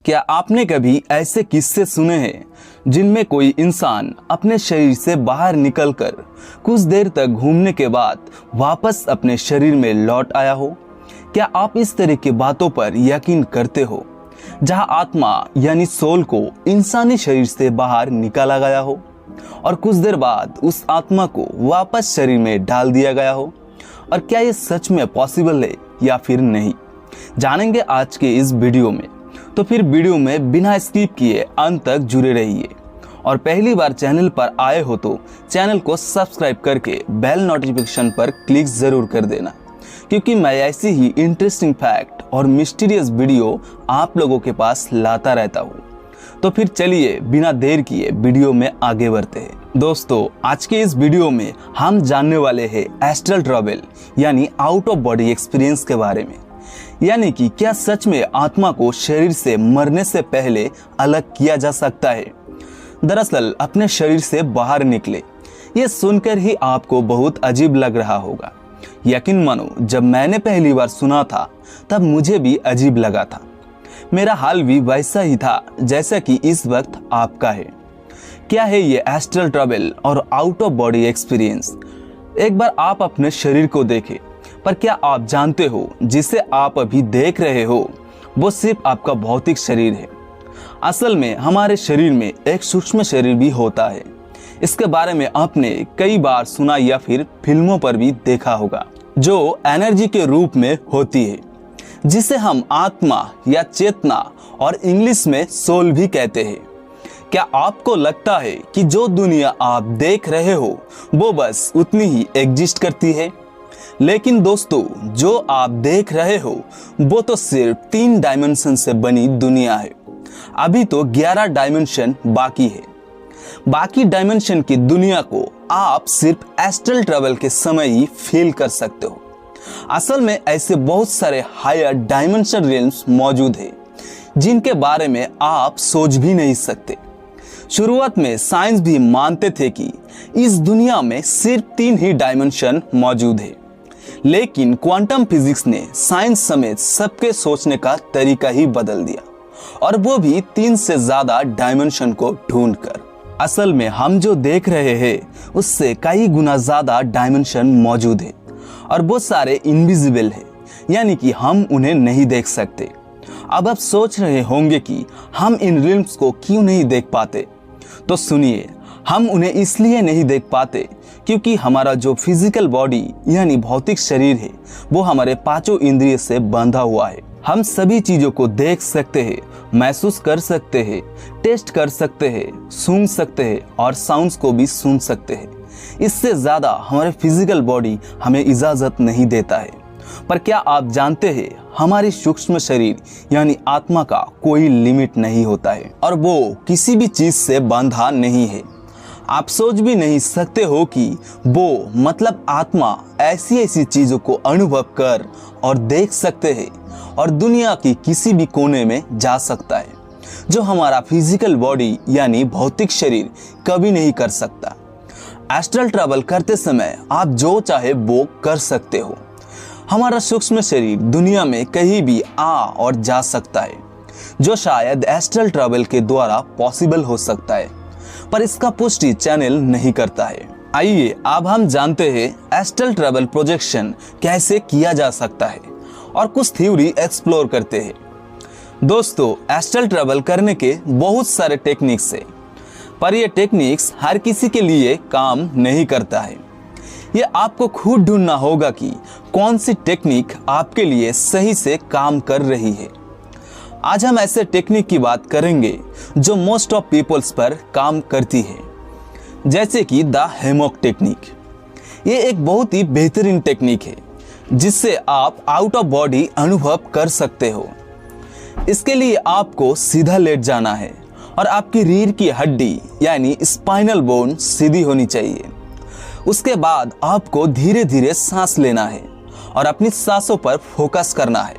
क्या आपने कभी ऐसे किस्से सुने हैं जिनमें कोई इंसान अपने शरीर से बाहर निकलकर कुछ देर तक घूमने के बाद वापस अपने शरीर में लौट आया हो? क्या आप इस तरह की बातों पर यकीन करते हो, जहां आत्मा यानी सोल को इंसानी शरीर से बाहर निकाला गया हो और कुछ देर बाद उस आत्मा को वापस शरीर में डाल दिया गया हो? और क्या ये सच में पॉसिबल है या फिर नहीं, जानेंगे आज के इस वीडियो में। तो फिर वीडियो में बिना स्किप किए अंत तक जुड़े रहिए और पहली बार चैनल पर आए हो तो चैनल को सब्सक्राइब करके बेल नोटिफिकेशन पर क्लिक जरूर कर देना, क्योंकि मैं ऐसी ही इंटरेस्टिंग फैक्ट और मिस्टीरियस वीडियो आप लोगों के पास लाता रहता हूँ। तो फिर चलिए बिना देर किए वीडियो में आगे बढ़ते हैं। दोस्तों, आज के इस वीडियो में हम जानने वाले हैं एस्ट्रल ट्रैवल यानी आउट ऑफ बॉडी एक्सपीरियंस के बारे में। यानी कि क्या सच में आत्मा को शरीर से मरने से पहले अलग किया जा सकता है, दरअसल अपने शरीर से बाहर निकले। ये सुनकर ही आपको बहुत अजीब लग रहा होगा। यकीन मानो, जब मैंने पहली बार सुना था तब मुझे भी अजीब लगा था। मेरा हाल भी वैसा ही था जैसा कि इस वक्त आपका है। क्या है ये एस्ट्रल ट्रैवल और आउट ऑफ बॉडी एक्सपीरियंस? एक बार आप अपने शरीर को देखें, पर क्या आप जानते हो जिसे आप अभी देख रहे हो वो सिर्फ आपका भौतिक शरीर है। असल में हमारे शरीर में एक सूक्ष्म शरीर भी होता है। इसके बारे में आपने कई बार सुना या फिर फिल्मों पर भी देखा होगा, जो एनर्जी के रूप में होती है, जिसे हम आत्मा या चेतना और इंग्लिश में सोल भी कहते हैं। क्या आपको लगता है कि जो दुनिया आप देख रहे हो वो बस उतनी ही एग्जिस्ट करती है? लेकिन दोस्तों, जो आप देख रहे हो वो तो सिर्फ 3 डायमेंशन से बनी दुनिया है। अभी तो 11 डायमेंशन बाकी है। बाकी डायमेंशन की दुनिया को आप सिर्फ एस्ट्रल ट्रैवल के समय ही फील कर सकते हो। असल में ऐसे बहुत सारे हायर डायमेंशन रियल्म्स मौजूद है जिनके बारे में आप सोच भी नहीं सकते। शुरुआत में साइंस भी मानते थे कि इस दुनिया में सिर्फ 3 ही डायमेंशन मौजूद है, लेकिन क्वांटम फिजिक्स ने साइंस समेत सबके सोचने का तरीका ही बदल दिया, और वो भी 3 से ज्यादा डायमेंशन को ढूंढकर। असल में हम जो देख रहे हैं उससे कई गुना ज्यादा डायमेंशन मौजूद है, और वो सारे इनविजिबल है, यानी कि हम उन्हें नहीं देख सकते। अब आप सोच रहे होंगे कि हम इन रियल्म्स को क्यों नहीं देख पाते। तो सुनिए, हम उन्हें इसलिए नहीं देख पाते क्योंकि हमारा जो फिजिकल बॉडी यानी भौतिक शरीर है वो हमारे 5 इंद्रिय से बंधा हुआ है। हम सभी चीजों को देख सकते हैं, महसूस कर सकते हैं, टेस्ट कर सकते हैं, सूंघ सकते हैं और साउंड्स को भी सुन सकते हैं। इससे ज्यादा हमारे फिजिकल बॉडी हमें इजाजत नहीं देता है। पर क्या आप जानते हैं, हमारी सूक्ष्म शरीर यानी आत्मा का कोई लिमिट नहीं होता है और वो किसी भी चीज से बंधा नहीं है। आप सोच भी नहीं सकते हो कि वो मतलब आत्मा ऐसी ऐसी चीजों को अनुभव कर और देख सकते हैं और दुनिया की किसी भी कोने में जा सकता है, जो हमारा फिजिकल बॉडी यानी भौतिक शरीर कभी नहीं कर सकता। एस्ट्रल ट्रैवल करते समय आप जो चाहे वो कर सकते हो। हमारा सूक्ष्म शरीर दुनिया में कहीं भी आ और जा सकता है, जो शायद एस्ट्रल ट्रैवल के द्वारा पॉसिबल हो सकता है, पर इसका पुष्टि चैनल नहीं करता है। आइए अब हम जानते हैं एस्ट्रल ट्रैवल प्रोजेक्शन कैसे किया जा सकता है और कुछ थ्योरी एक्सप्लोर करते हैं। दोस्तों, एस्ट्रल ट्रैवल करने के बहुत सारे टेक्निक्स है, पर ये टेक्निक्स हर किसी के लिए काम नहीं करता है। ये आपको खुद ढूंढना होगा कि कौन सी टेक्निक आपके लिए सही से काम कर रही है। आज हम ऐसे टेक्निक की बात करेंगे जो मोस्ट ऑफ पीपल्स पर काम करती है, जैसे कि द हैमॉक टेक्निक। ये एक बहुत ही बेहतरीन टेक्निक है जिससे आप आउट ऑफ बॉडी अनुभव कर सकते हो। इसके लिए आपको सीधा लेट जाना है और आपकी रीढ़ की हड्डी यानी स्पाइनल बोन सीधी होनी चाहिए। उसके बाद आपको धीरे धीरे सांस लेना है और अपनी सांसों पर फोकस करना है,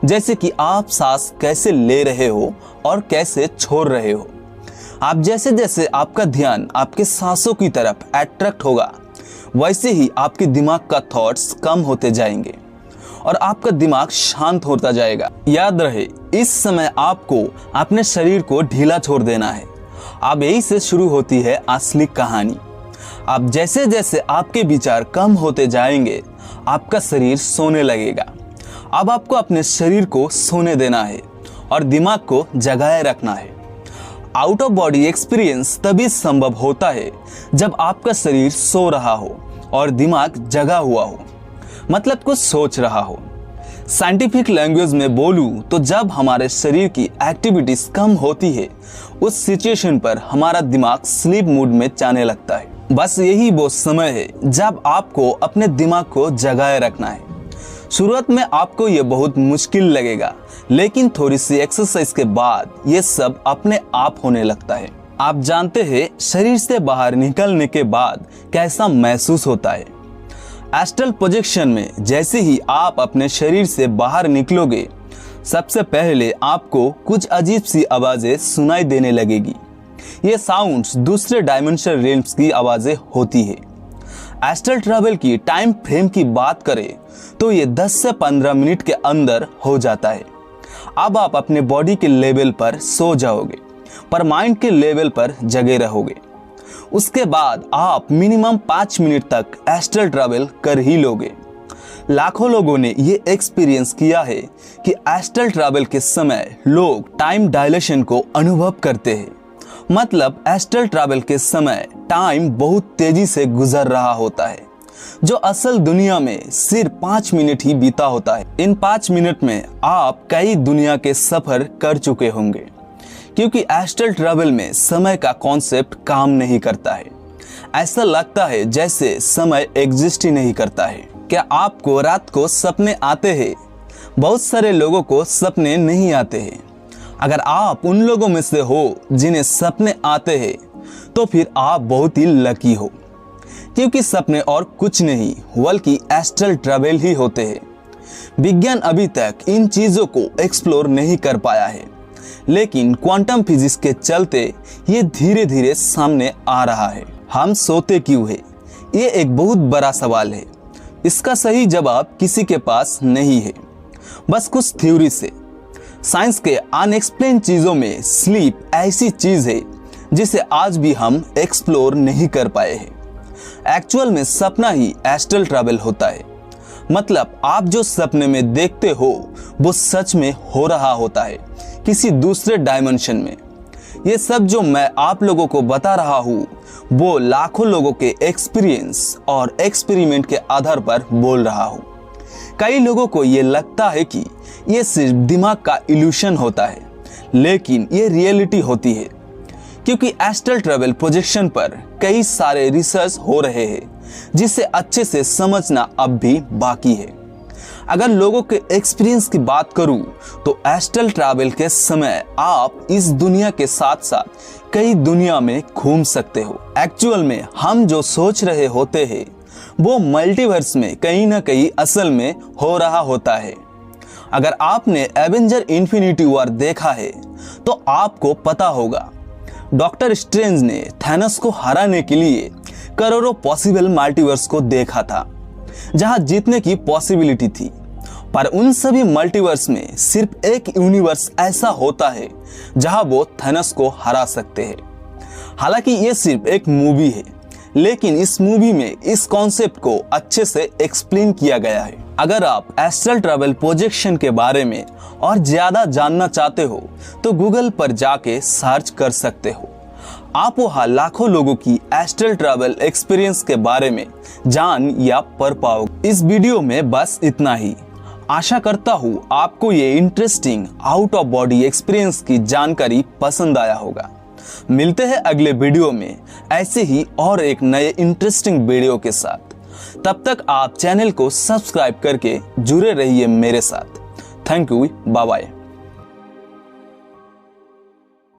जैसे कि आप सांस कैसे ले रहे हो और कैसे छोड़ रहे हो। आप जैसे जैसे आपका ध्यान आपके सांसों की तरफ अट्रैक्ट होगा, वैसे ही आपके दिमाग का थॉट्स कम होते जाएंगे और आपका दिमाग शांत होता जाएगा। याद रहे, इस समय आपको अपने शरीर को ढीला छोड़ देना है। अब यही से शुरू होती है असली कहानी। अब जैसे जैसे आपके विचार कम होते जाएंगे, आपका शरीर सोने लगेगा। अब आपको अपने शरीर को सोने देना है और दिमाग को जगाए रखना है। आउट ऑफ बॉडी एक्सपीरियंस तभी संभव होता है जब आपका शरीर सो रहा हो और दिमाग जगा हुआ हो, मतलब कुछ सोच रहा हो। साइंटिफिक लैंग्वेज में बोलूं तो जब हमारे शरीर की एक्टिविटीज कम होती है, उस सिचुएशन पर हमारा दिमाग स्लीप मूड में जाने लगता है। बस यही वो समय है जब आपको अपने दिमाग को जगाए रखना है। शुरुआत में आपको ये बहुत मुश्किल लगेगा, लेकिन थोड़ी सी एक्सरसाइज के बाद ये सब अपने आप होने लगता है। आप जानते हैं शरीर से बाहर निकलने के बाद कैसा महसूस होता है। एस्ट्रल प्रोजेक्शन में जैसे ही आप अपने शरीर से बाहर निकलोगे, सबसे पहले आपको कुछ अजीब सी आवाजें सुनाई देने लगेगी। ये साउंड्स दूसरे डायमेंशनल रेल्म्स की आवाजें होती है। एस्ट्रल ट्रैवल की टाइम फ्रेम की बात करें तो ये 10 से 15 मिनट के अंदर हो जाता है। अब आप अपने बॉडी के लेवल पर सो जाओगे, पर माइंड के लेवल पर जगे रहोगे। उसके बाद आप मिनिमम 5 मिनट तक एस्ट्रल ट्रैवल कर ही लोगे। लाखों लोगों ने ये एक्सपीरियंस किया है कि एस्ट्रल ट्रैवल के समय लोग टाइम डायलेशन को अनुभव करते हैं। मतलब एस्ट्रल ट्रैवल के समय टाइम बहुत तेजी से गुजर रहा होता है, जो असल दुनिया में सिर्फ 5 मिनट ही बीता होता है। इन 5 मिनट में आप कई दुनिया के सफर कर चुके होंगे, क्योंकि एस्ट्रल ट्रैवल में समय का कॉन्सेप्ट काम नहीं करता है। ऐसा लगता है जैसे समय एग्जिस्ट ही नहीं करता है। क्या आपको रात को सपने आते हैं? बहुत सारे लोगों को सपने नहीं आते हैं। अगर आप उन लोगों में से हो जिन्हें सपने आते हैं, तो फिर आप बहुत ही लकी हो, क्योंकि सपने और कुछ नहीं बल्कि एस्ट्रल ट्रैवल ही होते हैं। विज्ञान अभी तक इन चीजों को एक्सप्लोर नहीं कर पाया है, लेकिन क्वांटम फिजिक्स के चलते ये धीरे धीरे सामने आ रहा है। हम सोते क्यों है? ये एक बहुत बड़ा सवाल है। इसका सही जवाब किसी के पास नहीं है, बस कुछ थ्योरी से। साइंस के अनएक्सप्लेन चीजों में स्लीप ऐसी चीज है जिसे आज भी हम एक्सप्लोर नहीं कर पाए हैं। एक्चुअल में सपना ही एस्ट्रल ट्रैवल होता है। मतलब आप जो सपने में देखते हो वो सच में हो रहा होता है, किसी दूसरे डायमेंशन में। ये सब जो मैं आप लोगों को बता रहा हूँ वो लाखों लोगों के एक्सपीरियंस और एक्सपेरिमेंट के आधार पर बोल रहा हूँ। कई लोगों को ये लगता है कि ये सिर्फ दिमाग का इल्यूशन होता है, लेकिन ये रियलिटी होती है, क्योंकि एस्ट्रल ट्रैवल प्रोजेक्शन पर कई सारे रिसर्च हो रहे हैं जिसे अच्छे से समझना अब भी बाकी है। अगर लोगों के एक्सपीरियंस की बात करूं तो एस्ट्रल ट्रैवल के समय आप इस दुनिया के साथ साथ कई दुनिया में घूम सकते हो। एक्चुअल में हम जो सोच रहे होते हैं वो मल्टीवर्स में कहीं ना कहीं असल में हो रहा होता है। अगर आपने एवेंजर इन्फिनिटी वॉर देखा है तो आपको पता होगा डॉक्टर स्ट्रेंज ने थैनोस को हराने के लिए करोड़ों पॉसिबल मल्टीवर्स को देखा था जहां जीतने की पॉसिबिलिटी थी, पर उन सभी मल्टीवर्स में सिर्फ एक यूनिवर्स ऐसा होता है जहां वो थैनोस को हरा सकते हैं। हालांकि ये सिर्फ एक मूवी है, लेकिन इस मूवी में इस कॉन्सेप्ट को अच्छे से एक्सप्लेन किया गया है। अगर आप एस्ट्रल ट्रैवल प्रोजेक्शन के बारे में और ज्यादा जानना चाहते हो तो गूगल पर जाके सर्च कर सकते हो। आप वहां लाखों लोगों की एस्ट्रल ट्रैवल एक्सपीरियंस के बारे में जान या पढ़ पाओगे। इस वीडियो में बस इतना ही। आशा करता हूँ आपको ये interesting out of body experience की जानकारी पसंद आया होगा। मिलते हैं अगले वीडियो में ऐसे ही और एक नए इंटरेस्टिंग वीडियो के साथ। तब तक आप चैनल को सब्सक्राइब करके जुड़े रहिए मेरे साथ। Thank you, bye bye.